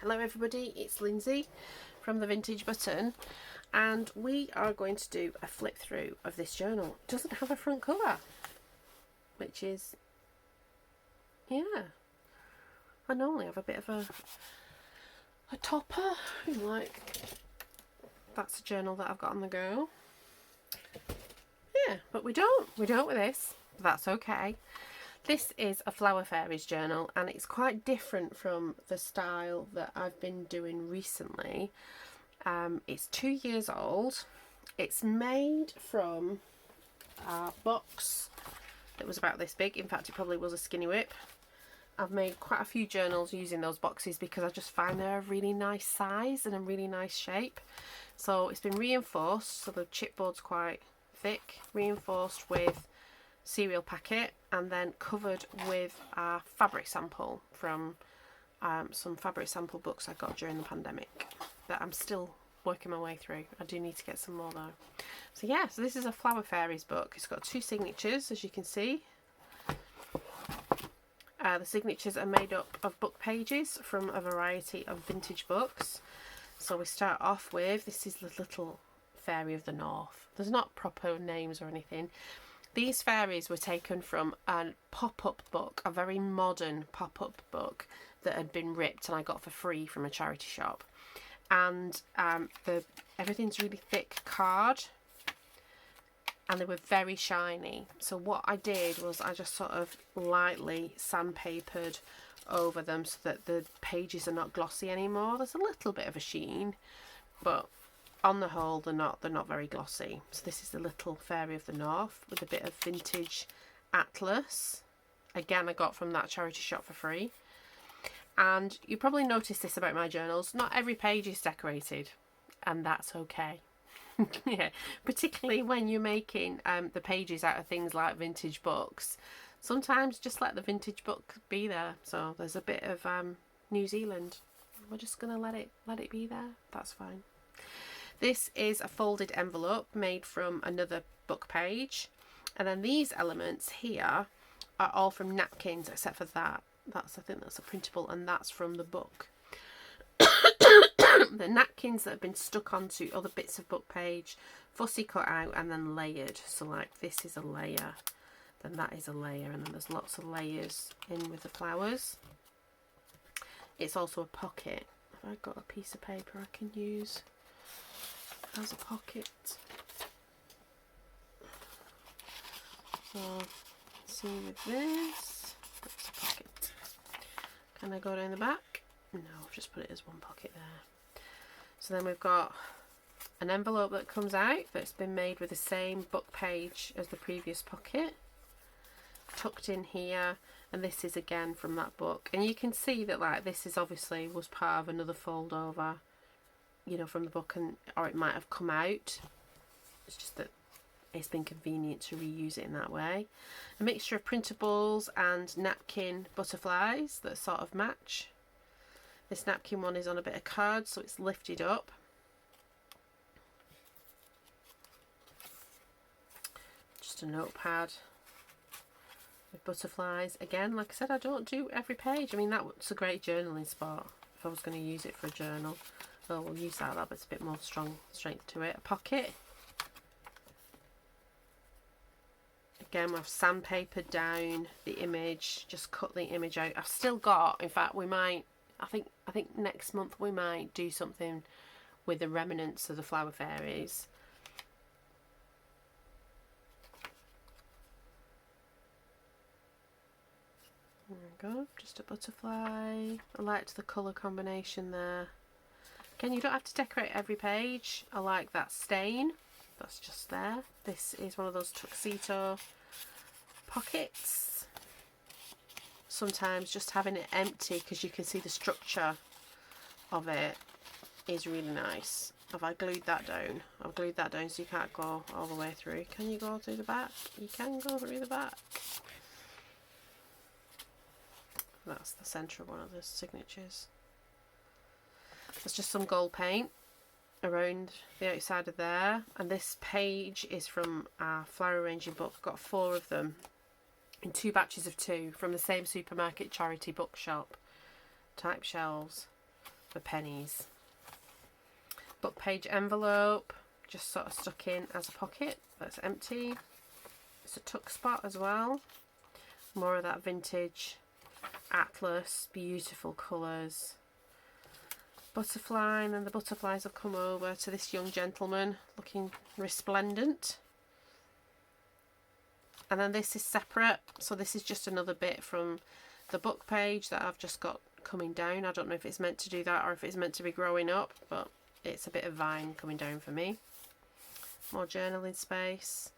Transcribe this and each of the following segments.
Hello everybody, it's Lindsay from the Vintage Button, and we are going to do a flip through of this journal. It doesn't have a front cover, which is, yeah, I normally have a bit of a topper, like that's a journal that I've got on the go. Yeah, but we don't with this, but that's okay. This is a Flower Fairies journal, and it's quite different from the style that I've been doing recently. It's 2 years old. It's made from a box that was about this big. In fact, it probably was a skinny whip. I've made quite a few journals using those boxes because I just find they're a really nice size and a really nice shape. So it's been reinforced, so the chipboard's quite thick, reinforced with cereal packet, and then covered with a fabric sample from some fabric sample books I got during the pandemic that I'm still working my way through. I do need to get some more though. So yeah, so this is a Flower Fairies book. It's got 2 signatures, as you can see. The signatures are made up of book pages from a variety of vintage books. So we start off with, this is the little Fairy of the North. There's not proper names or anything. These fairies were taken from a pop-up book, a very modern pop-up book that had been ripped and I got for free from a charity shop. And everything's really thick card, and they were very shiny. So what I did was I just sort of lightly sandpapered over them so that the pages are not glossy anymore. There's a little bit of a sheen, but on the whole they're not very glossy. So this is the little Fairy of the North with a bit of vintage atlas. Again, I got from that charity shop for free. And you probably noticed this about my journals, not every page is decorated, and that's okay. Yeah, particularly when you're making the pages out of things like vintage books. Sometimes just let the vintage book be there. So there's a bit of New Zealand. We're just gonna let it be there. That's fine. This is a folded envelope made from another book page, and then these elements here are all from napkins except for that. I think that's a printable, and that's from the book. The napkins that have been stuck onto other bits of book page, fussy cut out and then layered. So like this is a layer, then that is a layer, and then there's lots of layers in with the flowers. It's also a pocket. Have I got a piece of paper I can use as a pocket? So see with this, that's a pocket. Can I go down the back? No, I've just put it as one pocket there. So then we've got an envelope that comes out that's been made with the same book page as the previous pocket, tucked in here, and this is again from that book. And you can see that like this is obviously was part of another fold over, you know, from the book, and or it might have come out. It's just that it's been convenient to reuse it in that way. A mixture of printables and napkin butterflies that sort of match. This napkin one is on a bit of card, so it's lifted up. Just a notepad with butterflies. Again, like I said, I don't do every page. I mean, that's a great journaling spot if I was going to use it for a journal. Well, we'll use that, but it's a bit more strength to it. A pocket. Again, we've sandpapered down the image, just cut the image out. I've still got, in fact, we might, I think next month we might do something with the remnants of the Flower Fairies. There we go, just a butterfly. I liked the colour combination there. Again, you don't have to decorate every page. I like that stain. That's just there. This is one of those tuxedo pockets. Sometimes just having it empty because you can see the structure of it is really nice. Have I glued that down? I've glued that down so you can't go all the way through. Can you go through the back? You can go through the back. That's the centre of one of the signatures. There's just some gold paint around the outside of there, and this page is from a flower arranging book. I've got 4 of them in 2 batches of 2 from the same supermarket charity bookshop type shelves. for pennies. Book page envelope, just sort of stuck in as a pocket. That's empty. It's a tuck spot as well. More of that vintage atlas, beautiful colours. Butterfly, and then the butterflies have come over to this young gentleman looking resplendent. And then this is separate, so this is just another bit from the book page that I've just got coming down. I don't know if it's meant to do that or if it's meant to be growing up, but it's a bit of vine coming down for me. More journaling space,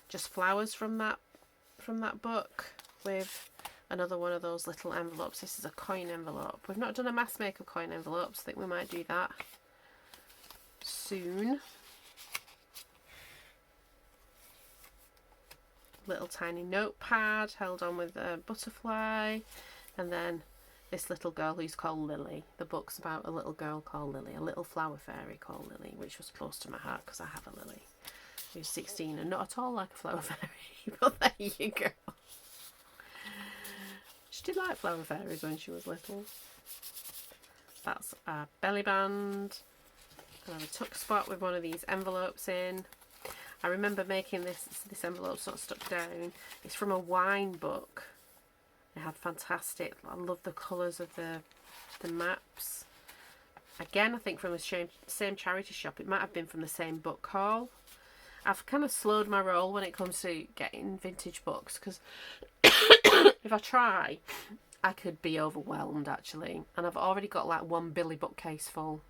just flowers from that book with another one of those little envelopes. This is a coin envelope. We've not done a mass make of coin envelopes. I think we might do that soon. Little tiny notepad held on with a butterfly, and then this little girl who's called Lily. The book's about a little girl called Lily, a little flower fairy called Lily, which was close to my heart because I have a Lily who's 16 and not at all like a flower fairy. But there you go. She did like flower fairies when she was little. That's a belly band. Another tuck spot with one of these envelopes in. I remember making this envelope sort of stuck down. It's from a wine book. It had fantastic, I love the colours of the maps. Again, I think from the same charity shop. It might have been from the same book haul. I've kind of slowed my roll when it comes to getting vintage books because if I try, I could be overwhelmed actually. And I've already got like one Billy bookcase full.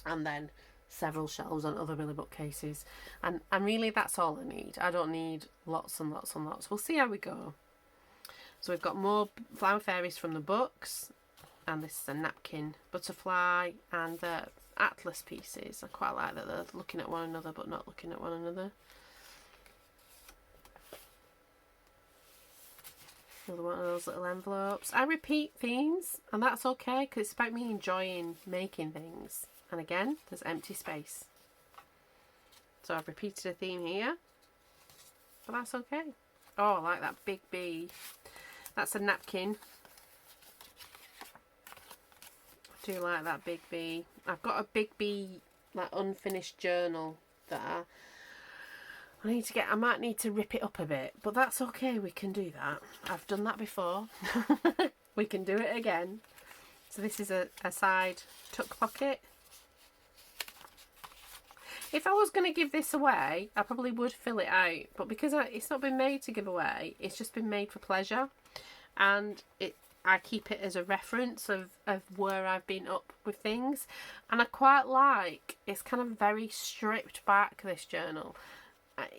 And then several shelves on other Billy bookcases, and really that's all I need. I don't need lots and lots and lots. We'll see how we go. So we've got more flower fairies from the books, and this is a napkin butterfly and the atlas pieces. I quite like that they're looking at one another but not looking at one another. Another one of those little envelopes. I repeat themes, and that's okay because it's about me enjoying making things. And again, there's empty space. So I've repeated a theme here, but that's okay. Oh, I like that big bee. That's a napkin. I do like that big bee. I've got a big bee, like unfinished journal that I need to get. I might need to rip it up a bit, but that's okay. We can do that. I've done that before. We can do it again. So this is a side tuck pocket. If I was going to give this away, I probably would fill it out. But because it's not been made to give away, it's just been made for pleasure. And I keep it as a reference of where I've been up with things. And I quite like, it's kind of very stripped back, this journal.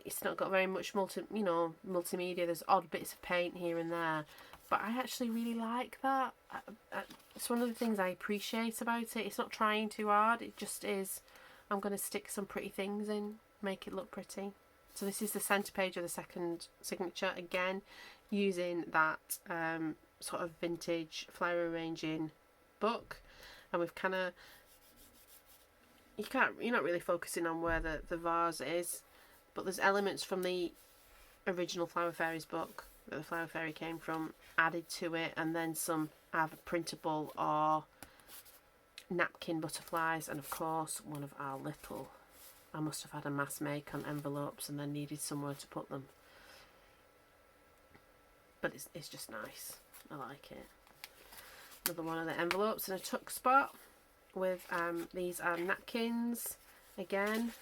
It's not got very much multimedia. There's odd bits of paint here and there. But I actually really like that. It's one of the things I appreciate about it. It's not trying too hard. It just is. I'm going to stick some pretty things in, make it look pretty. So this is the centre page of the second signature, again using that sort of vintage flower arranging book. And we've kind of, you're not really focusing on where the vase is, but there's elements from the original Flower Fairies book that the Flower Fairy came from added to it, and then some either printable or napkin butterflies, and of course one of our little, I must have had a mass make on envelopes and then needed somewhere to put them, but it's just nice. I like it. Another one of the envelopes in a tuck spot with these are napkins again.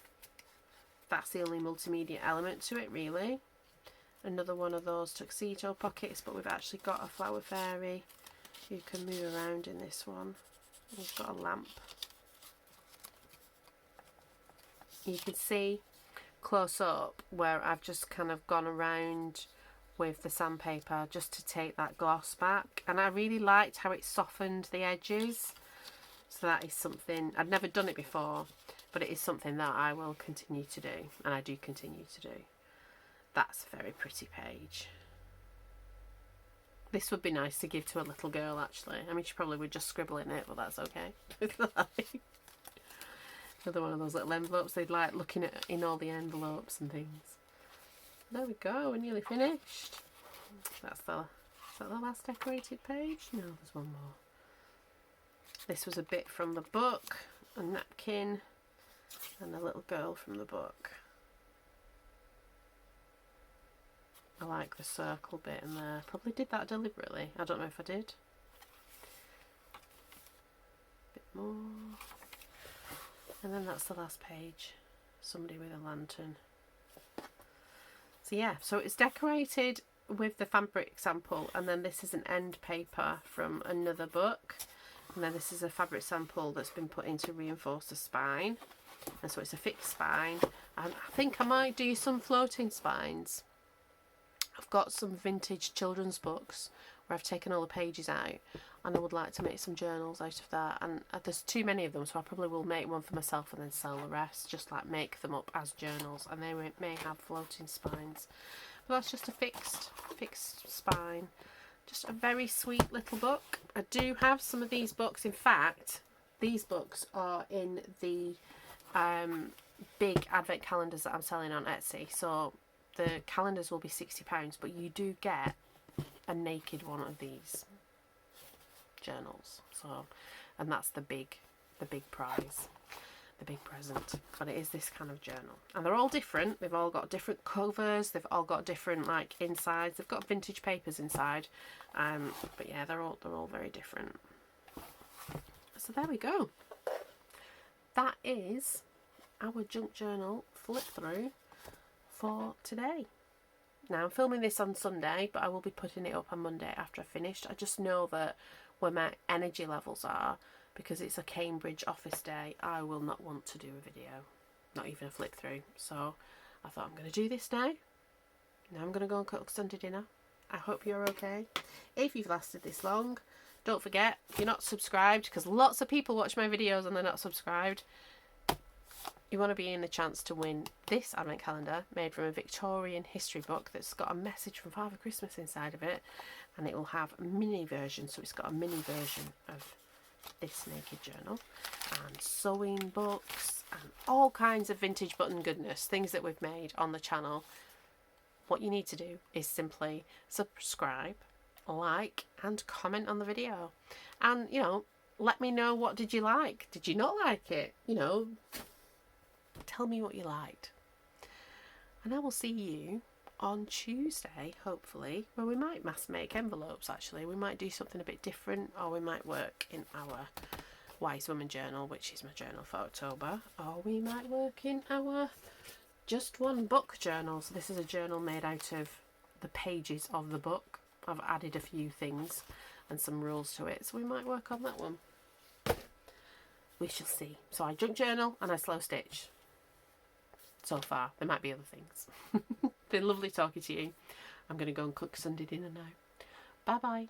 That's the only multimedia element to it really. Another one of those tuxedo pockets, but we've actually got a flower fairy who can move around in this one. We've got a lamp. You can see close up where I've just kind of gone around with the sandpaper just to take that gloss back, and I really liked how it softened the edges. So that is something, I'd never done it before, but it is something that I will continue to do, and I do continue to do. That's a very pretty page. This would be nice to give to a little girl actually. I mean, she probably would just scribble in it, but that's okay. Another one of those little envelopes. They'd like looking at in all the envelopes and things. There we go, we're nearly finished. Is that the last decorated page? No, there's one more. This was a bit from the book, a napkin, and a little girl from the book. I like the circle bit in there. Probably did that deliberately. I don't know if I did. Bit more. And then that's the last page. Somebody with a lantern. So yeah, so it's decorated with the fabric sample, and then this is an end paper from another book, and then this is a fabric sample that's been put in to reinforce the spine, and so it's a fixed spine. And I think I might do some floating spines. I've got some vintage children's books where I've taken all the pages out, and I would like to make some journals out of that, and there's too many of them, so I probably will make one for myself and then sell the rest, just like make them up as journals, and they may have floating spines. But that's just a fixed spine. Just a very sweet little book. I do have some of these books. In fact, these books are in the big advent calendars that I'm selling on Etsy, so the calendars will be £60, but you do get a naked one of these journals. So, and that's the big prize, the big present. But it is this kind of journal, and they're all different. They've all got different covers. They've all got different like insides. They've got vintage papers inside. But yeah, they're all very different. So there we go. That is our junk journal flip through for today. Now I'm filming this on Sunday, but I will be putting it up on Monday after I've finished. I just know that where my energy levels are, because it's a Cambridge office day, I will not want to do a video, not even a flip through. So I thought, I'm going to do this now. Now I'm going to go and cook Sunday dinner. I hope you're okay. If you've lasted this long, don't forget, if you're not subscribed, because lots of people watch my videos and they're not subscribed, you want to be in the chance to win this advent calendar made from a Victorian history book that's got a message from Father Christmas inside of it, and it will have a mini version, so it's got a mini version of this naked journal, and sewing books and all kinds of vintage button goodness, things that we've made on the channel. What you need to do is simply subscribe, like and comment on the video, and let me know, what did you like, did you not like it, tell me what you liked. And I will see you on Tuesday, hopefully, where we might mass make envelopes. Actually, we might do something a bit different, or we might work in our Wise Woman journal, which is my journal for October, or we might work in our Just One Book journal. So this is a journal made out of the pages of the book. I've added a few things and some rules to it, so we might work on that one. We shall see. So I junk journal and I slow stitch. So far, there might be other things. Been lovely talking to you. I'm going to go and cook Sunday dinner now. Bye bye.